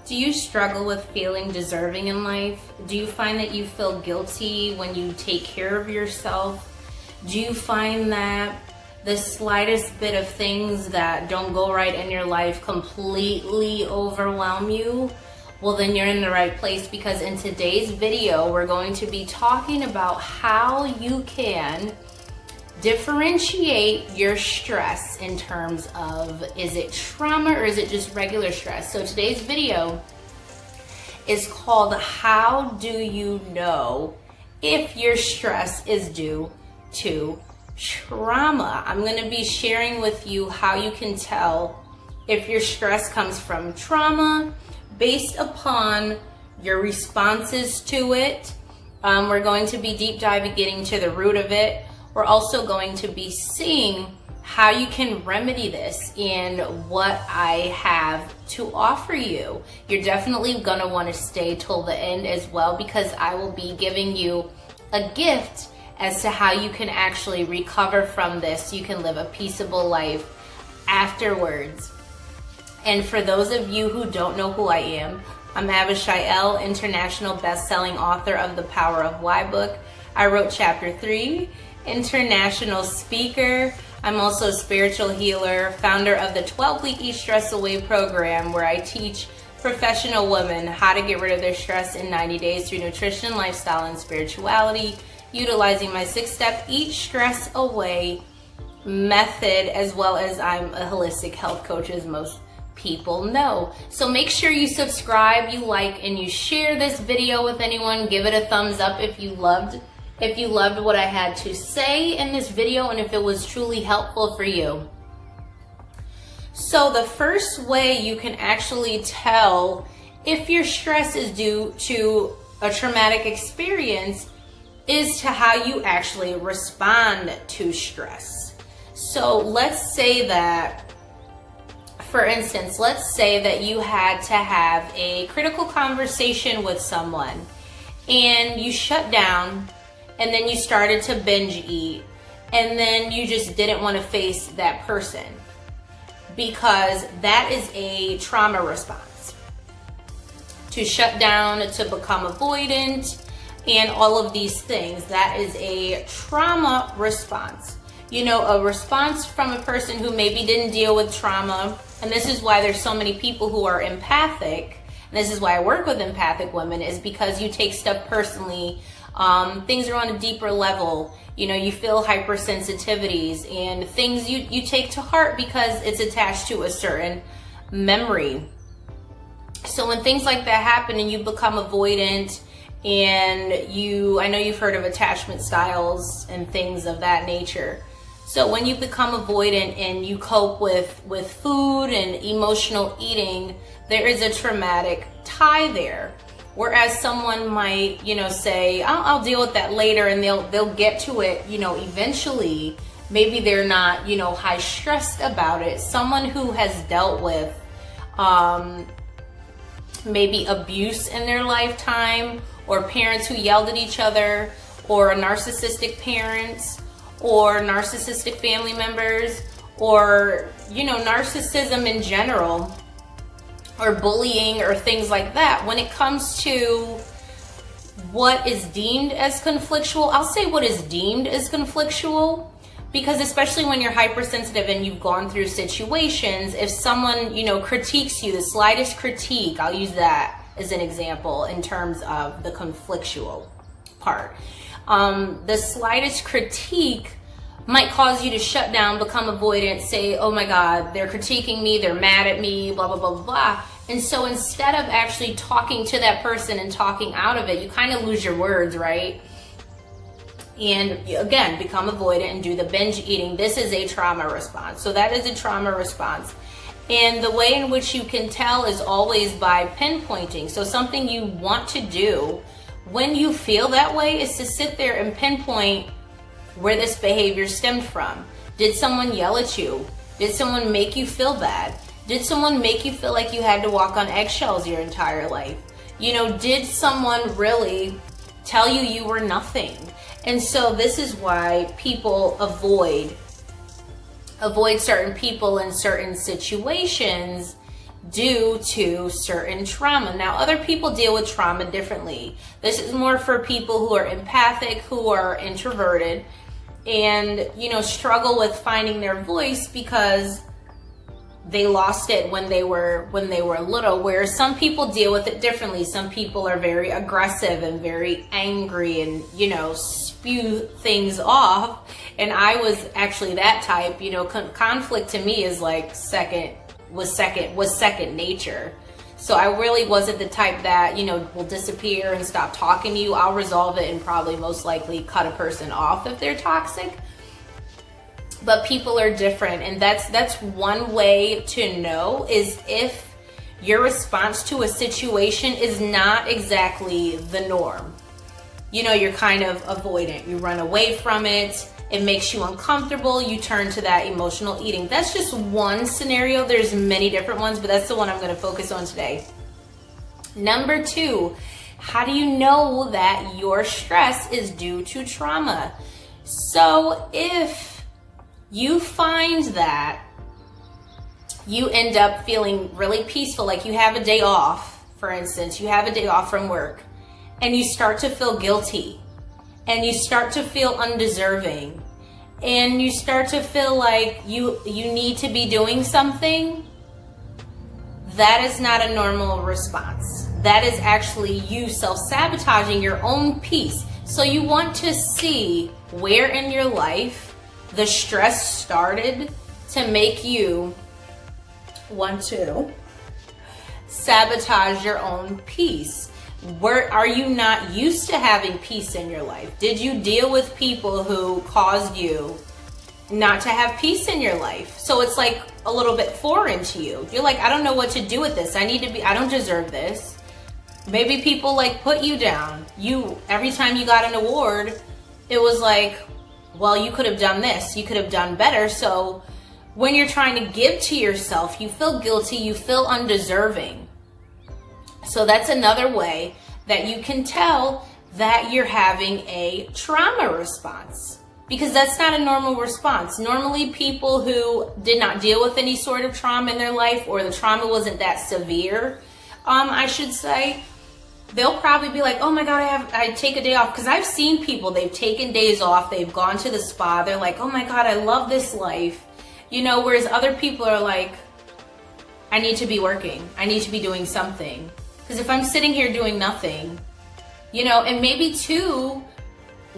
Do you struggle with feeling deserving in life? Do you find that you feel guilty when you take care of yourself? Do you find that the slightest bit of things that don't go right in your life completely overwhelm you? Well, then you're in the right place, because in today's video, we're going to be talking about how you can differentiate your stress in terms of, is it trauma or is it just regular stress? So today's video is called, how do you know if your stress is due to trauma? I'm going to be sharing with you how you can tell if your stress comes from trauma based upon your responses to it. We're going to be deep diving, getting to the root of it. We're also going to be seeing how you can remedy this and what I have to offer you. You're definitely going to want to stay till the end as well, because I will be giving you a gift as to how you can actually recover from this so you can live a peaceable life afterwards. And for those of you who don't know who I am, I'm Avi Unfiltered, international best-selling author of The Power of Why book. I wrote chapter 3, international speaker. I'm also a spiritual healer, founder of the 12-week Eat Stress Away program, where I teach professional women how to get rid of their stress in 90 days through nutrition, lifestyle, and spirituality, utilizing my 6-step Eat Stress Away method, as well as I'm a holistic health coach, as most people know. So make sure you subscribe, you like, and you share this video with anyone. Give it a thumbs up if you loved what I had to say in this video and if it was truly helpful for you. So the first way you can actually tell if your stress is due to a traumatic experience is to how you actually respond to stress. So let's say that, for instance, let's say that you had to have a critical conversation with someone and you shut down, and then you started to binge eat, and then you just didn't want to face that person, because that is a trauma response. To shut down, to become avoidant, and all of these things, that is a trauma response. You know, a response from a person who maybe didn't deal with trauma, and this is why there's so many people who are empathic, and this is why I work with empathic women, is because you take stuff personally. Things are on a deeper level. You know, you feel hypersensitivities and things you take to heart because it's attached to a certain memory. So when things like that happen and you become avoidant, and I know you've heard of attachment styles and things of that nature. So when you become avoidant and you cope with food and emotional eating, there is a traumatic tie there. Whereas someone might, say, I'll deal with that later, and they'll get to it, eventually. Maybe they're not, high stressed about it. Someone who has dealt with maybe abuse in their lifetime, or parents who yelled at each other, or narcissistic parents, or narcissistic family members, or, narcissism in general, or bullying or things like that. When it comes to what is deemed as conflictual, I'll say what is deemed as conflictual, because especially when you're hypersensitive and you've gone through situations, if someone, critiques you, the slightest critique, I'll use that as an example in terms of the conflictual part. The slightest critique might cause you to shut down, become avoidant, say, oh my God, they're critiquing me, they're mad at me, blah, blah, blah, blah, blah. And so instead of actually talking to that person and talking out of it, you kind of lose your words, right? And again, become avoidant and do the binge eating. This is a trauma response. So that is a trauma response. And the way in which you can tell is always by pinpointing. So something you want to do when you feel that way is to sit there and pinpoint where this behavior stemmed from. Did someone yell at you? Did someone make you feel bad? Did someone make you feel like you had to walk on eggshells your entire life? Did someone really tell you you were nothing? And so this is why people avoid certain people in certain situations, due to certain trauma. Now, other people deal with trauma differently. This is more for people who are empathic, who are introverted, and, struggle with finding their voice because they lost it when they were little, whereas some people deal with it differently. Some people are very aggressive and very angry and, spew things off. And I was actually that type. Conflict to me is like was second nature. So I really wasn't the type that, will disappear and stop talking to you. I'll resolve it and probably most likely cut a person off if they're toxic. But people are different, and that's one way to know is if your response to a situation is not exactly the norm. You're kind of avoidant. You run away from it. It makes you uncomfortable. You turn to that emotional eating. That's just one scenario. There's many different ones, but that's the one I'm going to focus on today. Number 2, how do you know that your stress is due to trauma? So if you find that you end up feeling really peaceful, like you have a day off, for instance, you have a day off from work, and you start to feel guilty, and you start to feel undeserving, and you start to feel like you need to be doing something, that is not a normal response. That is actually you self-sabotaging your own peace. So you want to see where in your life the stress started to make you want to sabotage your own peace. Where are you not used to having peace in your life? Did you deal with people who caused you not to have peace in your life? So it's like a little bit foreign to you. You're like, I don't know what to do with this. I don't deserve this. Maybe people put you down. Every time you got an award, it was like, well, you could have done this, you could have done better. So when you're trying to give to yourself, you feel guilty, you feel undeserving. So that's another way that you can tell that you're having a trauma response, because that's not a normal response. Normally people who did not deal with any sort of trauma in their life, or the trauma wasn't that severe, I should say, they'll probably be like, oh my God, I take a day off. Because I've seen people, they've taken days off, they've gone to the spa, they're like, oh my God, I love this life. Whereas other people are like, I need to be working. I need to be doing something. Because if I'm sitting here doing nothing, and maybe too,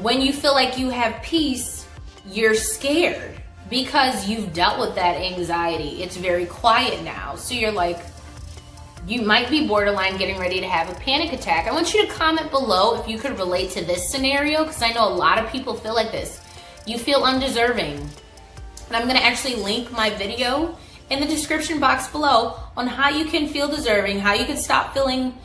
when you feel like you have peace, you're scared because you've dealt with that anxiety. It's very quiet now. So you're like, you might be borderline getting ready to have a panic attack. I want you to comment below if you could relate to this scenario, because I know a lot of people feel like this. You feel undeserving. And I'm going to actually link my video in the description box below on how you can feel deserving, how you can stop feeling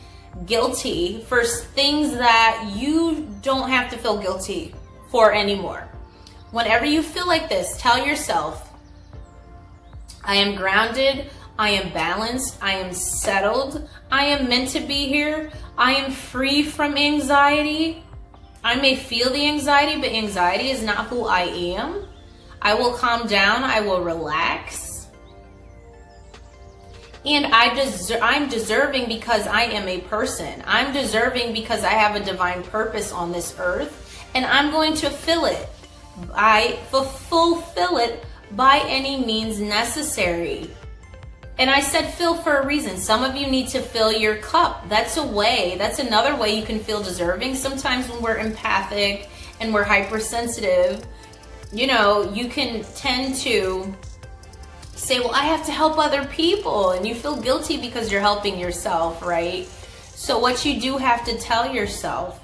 guilty for things that you don't have to feel guilty for anymore. Whenever you feel like this, tell yourself, I am grounded, I am balanced, I am settled, I am meant to be here, I am free from anxiety. I may feel the anxiety, but anxiety is not who I am. I will calm down, I will relax. And I'm deserving because I am a person. I'm deserving because I have a divine purpose on this earth, and I'm going to fulfill it by any means necessary. And I said fill for a reason. Some of you need to fill your cup. That's another way you can feel deserving. Sometimes when we're empathic and we're hypersensitive, you can tend to say, well, I have to help other people, and you feel guilty because you're helping yourself, right? So what you do have to tell yourself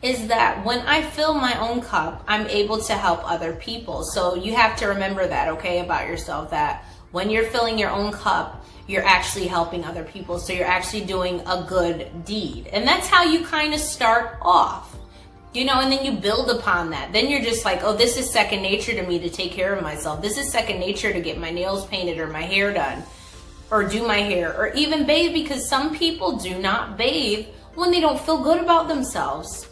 is that when I fill my own cup, I'm able to help other people. So you have to remember that, okay, about yourself, that when you're filling your own cup, you're actually helping other people. So you're actually doing a good deed. And that's how you kind of start off, and then you build upon that. Then you're just like, oh, this is second nature to me to take care of myself. This is second nature to get my nails painted or my hair done or do my hair or even bathe, because some people do not bathe when they don't feel good about themselves.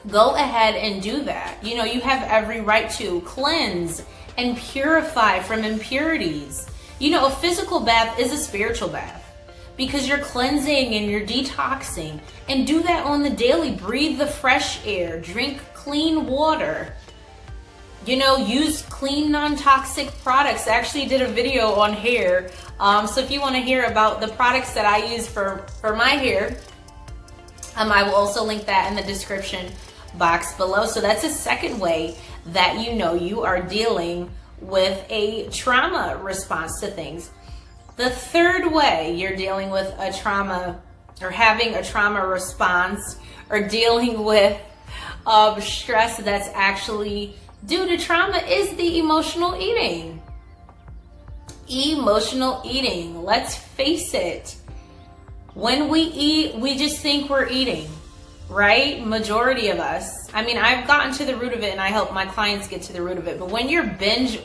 Go ahead and do that. You have every right to cleanse and purify from impurities. You know, a physical bath is a spiritual bath because you're cleansing and you're detoxing. And do that on the daily. Breathe the fresh air, drink clean water. You know, use clean, non-toxic products. I actually did a video on hair. So if you want to hear about the products that I use for my hair, I will also link that in the description box below. So that's a second way that you know you are dealing with a trauma response to things. The third way you're dealing with a trauma or having a trauma response or dealing with stress that's actually due to trauma is the emotional eating. Emotional eating. Let's face it. When we eat, we just think we're eating, right? Majority of us. I mean, I've gotten to the root of it and I help my clients get to the root of it. But when you're binge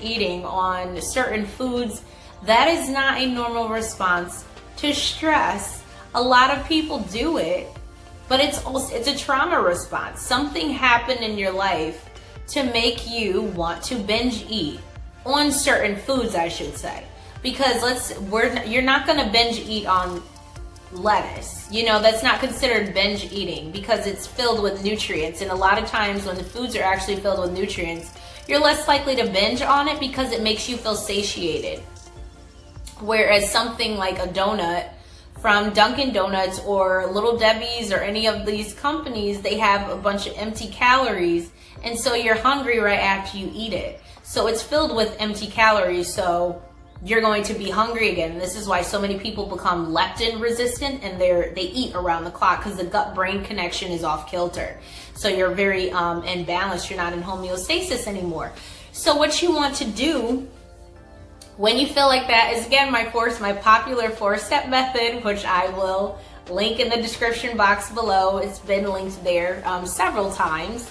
eating on certain foods, that is not a normal response to stress. A lot of people do it, but it's a trauma response. Something happened in your life to make you want to binge eat on certain foods, I should say. Because you're not going to binge eat on lettuce. You know, that's not considered binge eating because it's filled with nutrients. And a lot of times when the foods are actually filled with nutrients, you're less likely to binge on it because it makes you feel satiated. Whereas something like a donut from Dunkin' Donuts or Little Debbie's or any of these companies, they have a bunch of empty calories. And so you're hungry right after you eat it. So it's filled with empty calories. So you're going to be hungry again. And this is why so many people become leptin resistant and they eat around the clock because the gut-brain connection is off kilter. So you're very imbalanced. You're not in homeostasis anymore. So what you want to do when you feel like that is, again, my popular 4-step method, which I will link in the description box below. It's been linked there several times.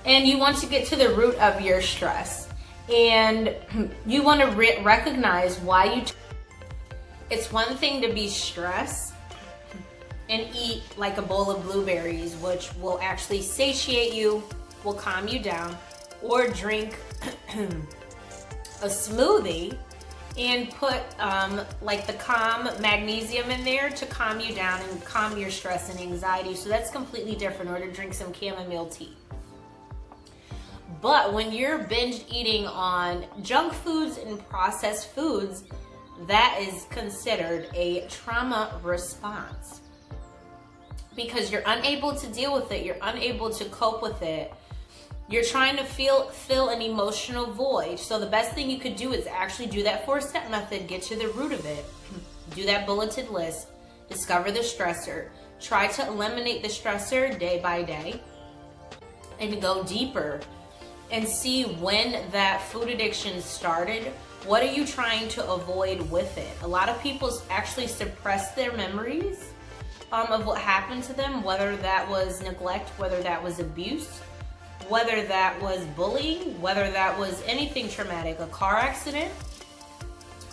And you want to get to the root of your stress. And you want to recognize why you... It's one thing to be stressed and eat like a bowl of blueberries, which will actually satiate you, will calm you down, or drink a smoothie and put like the calm magnesium in there to calm you down and calm your stress and anxiety. So that's completely different, or to drink some chamomile tea. But when you're binge eating on junk foods and processed foods, that is considered a trauma response because you're unable to deal with it. You're unable to cope with it. You're trying to fill an emotional void. So the best thing you could do is actually do that 4-step method, get to the root of it, do that bulleted list, discover the stressor, try to eliminate the stressor day by day, and go deeper and see when that food addiction started. What are you trying to avoid with it? A lot of people actually suppress their memories of what happened to them, whether that was neglect, whether that was abuse, whether that was bullying, whether that was anything traumatic, a car accident,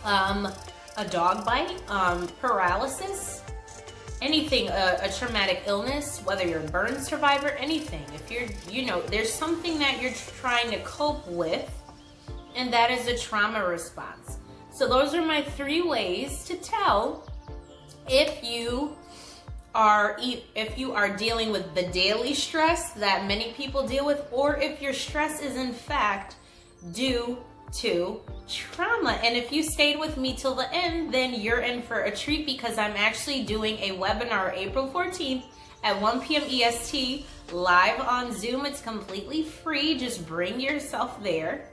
a dog bite, paralysis, anything, a traumatic illness, whether you're a burn survivor, anything. If you're, there's something that you're trying to cope with, and that is a trauma response. So those are my 3 ways to tell if you are dealing with the daily stress that many people deal with, or if your stress is in fact due to trauma. And if you stayed with me till the end, then you're in for a treat because I'm actually doing a webinar April 14th at 1 p.m. EST live on Zoom. It's completely free. Just bring yourself there.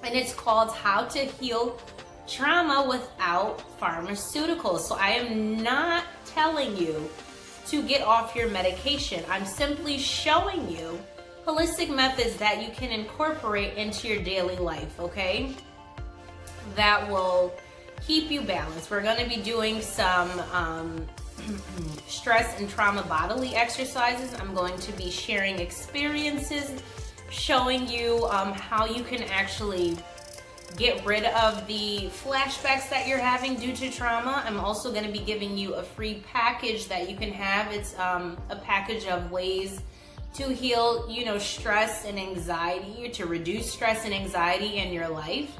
And it's called How to Heal Trauma Without Pharmaceuticals. So I am not telling you to get off your medication. I'm simply showing you holistic methods that you can incorporate into your daily life, okay? That will keep you balanced. We're going to be doing some stress and trauma bodily exercises. I'm going to be sharing experiences, showing you how you can actually get rid of the flashbacks that you're having due to trauma. I'm also going to be giving you a free package that you can have. It's a package of ways to heal, stress and anxiety, to reduce stress and anxiety in your life.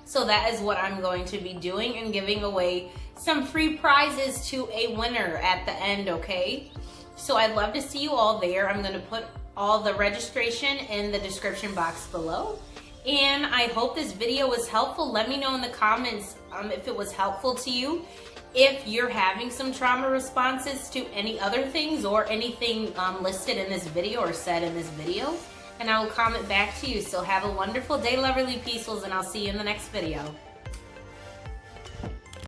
So that is what I'm going to be doing, and giving away some free prizes to a winner at the end, okay? So I'd love to see you all there. I'm gonna put all the registration in the description box below. And I hope this video was helpful. Let me know in the comments if it was helpful to you. If you're having some trauma responses to any other things or anything listed in this video or said in this video, and I will comment back to you. So have a wonderful day, Loverly Peacefuls, and I'll see you in the next video.